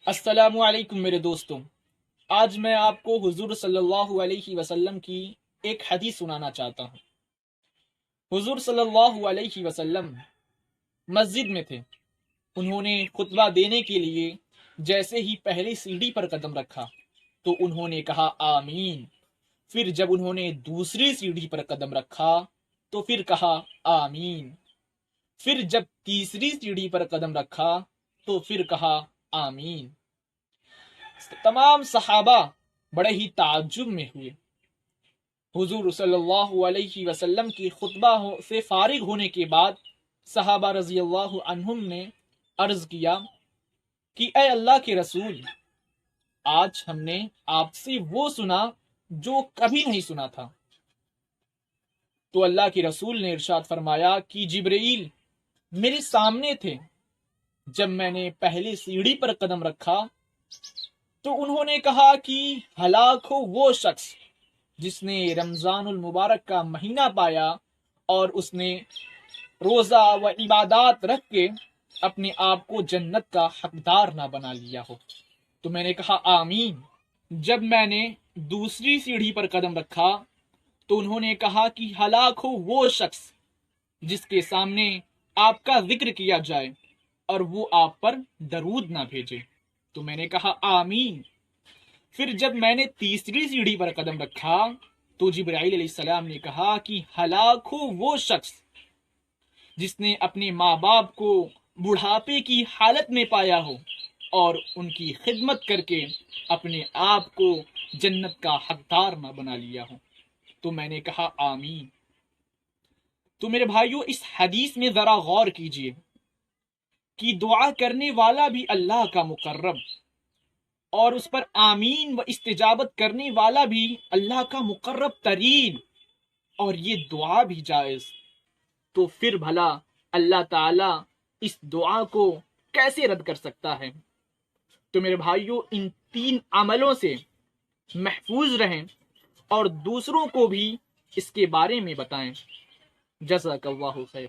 السلام علیکم میرے دوستوں، آج میں آپ کو حضور صلی اللہ علیہ وسلم کی ایک حدیث سنانا چاہتا ہوں۔ حضور صلی اللہ علیہ وسلم مسجد میں تھے۔ انہوں نے خطبہ دینے کے لیے جیسے ہی پہلی سیڑھی پر قدم رکھا تو انہوں نے کہا آمین۔ پھر جب انہوں نے دوسری سیڑھی پر قدم رکھا تو پھر کہا آمین۔ پھر جب تیسری سیڑھی پر قدم رکھا تو پھر کہا آمین۔ تمام صحابہ بڑے ہی تعجب میں ہوئے۔ حضور صلی اللہ علیہ وسلم کی خطبہ سے فارغ ہونے کے بعد صحابہ رضی اللہ عنہم نے عرض کیا کہ اے اللہ کے رسول، آج ہم نے آپ سے وہ سنا جو کبھی نہیں سنا تھا۔ تو اللہ کے رسول نے ارشاد فرمایا کہ جبرائیل میرے سامنے تھے۔ جب میں نے پہلی سیڑھی پر قدم رکھا تو انہوں نے کہا کہ ہلاک ہو وہ شخص جس نے رمضان المبارک کا مہینہ پایا اور اس نے روزہ و عبادات رکھ کے اپنے آپ کو جنت کا حقدار نہ بنا لیا ہو۔ تو میں نے کہا آمین۔ جب میں نے دوسری سیڑھی پر قدم رکھا تو انہوں نے کہا کہ ہلاک ہو وہ شخص جس کے سامنے آپ کا ذکر کیا جائے اور وہ آپ پر درود نہ بھیجے۔ تو میں نے کہا آمین۔ پھر جب میں نے تیسری سیڑھی پر قدم رکھا تو جبرائیل علیہ السلام نے کہا کہ ہلاک ہو وہ شخص جس نے اپنے ماں باپ کو بڑھاپے کی حالت میں پایا ہو اور ان کی خدمت کر کے اپنے آپ کو جنت کا حقدار نہ بنا لیا ہو۔ تو میں نے کہا آمین۔ تو میرے بھائیو، اس حدیث میں ذرا غور کیجئے کہ دعا کرنے والا بھی اللہ کا مقرب اور اس پر آمین و استجابت کرنے والا بھی اللہ کا مقرب ترین، اور یہ دعا بھی جائز، تو پھر بھلا اللہ تعالی اس دعا کو کیسے رد کر سکتا ہے؟ تو میرے بھائیوں، ان تین عملوں سے محفوظ رہیں اور دوسروں کو بھی اس کے بارے میں بتائیں۔ جزاک اللہ خیر۔